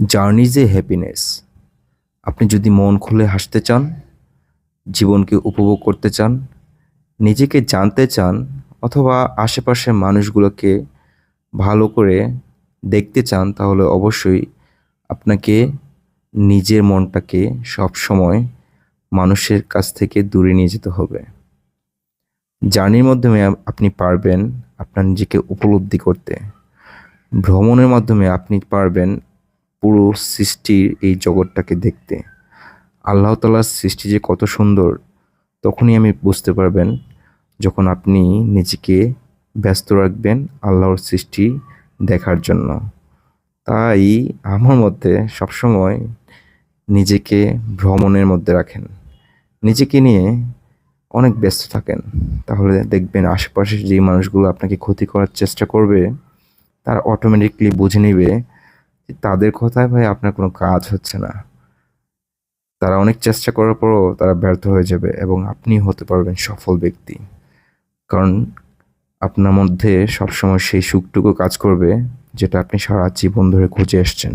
Journey is a happiness. আপনি যদি মন খুলে হাসতে চান, জীবনকে উপভোগ করতে চান, নিজেকে জানতে চান অথবা আশেপাশের মানুষগুলোকে ভালো করে দেখতে চান, তাহলে অবশ্যই আপনাকে নিজের মনটাকে সবসময় মানুষের কাছ থেকে দূরে নিয়ে যেতে হবে। জার্নির মাধ্যমে আপনি পারবেন আপনার নিজেকে উপলব্ধি করতে। ভ্রমণের মাধ্যমে আপনি পারবেন পুরো সৃষ্টির এই জগৎটাকে দেখতে। আল্লাহ তাআলার সৃষ্টি যে কত সুন্দর, তখনই আমি বুঝতে পারবেন যখন আপনি নিজেকে ব্যস্ত রাখবেন আল্লাহর সৃষ্টি দেখার জন্য। তাই আমার মতে সবসময় নিজেকে ভ্রমণের মধ্যে রাখেন। নিজেকে নিয়ে অনেক ব্যস্ত থাকেন, তাহলে দেখবেন আশেপাশের যে মানুষগুলো আপনাকে ক্ষতি করার চেষ্টা করবে, তারা অটোমেটিকলি বুঝে নেবে যে তাদের কথায় ভাই আপনার কোনো কাজ হচ্ছে না। তারা অনেক চেষ্টা করার পরও তারা ব্যর্থ হয়ে যাবে এবং আপনি হতে পারবেন সফল ব্যক্তি। কারণ আপনার মধ্যে সবসময় সেই সুখটুকু কাজ করবে যেটা আপনি সারা জীবন ধরে খুঁজে এসছেন।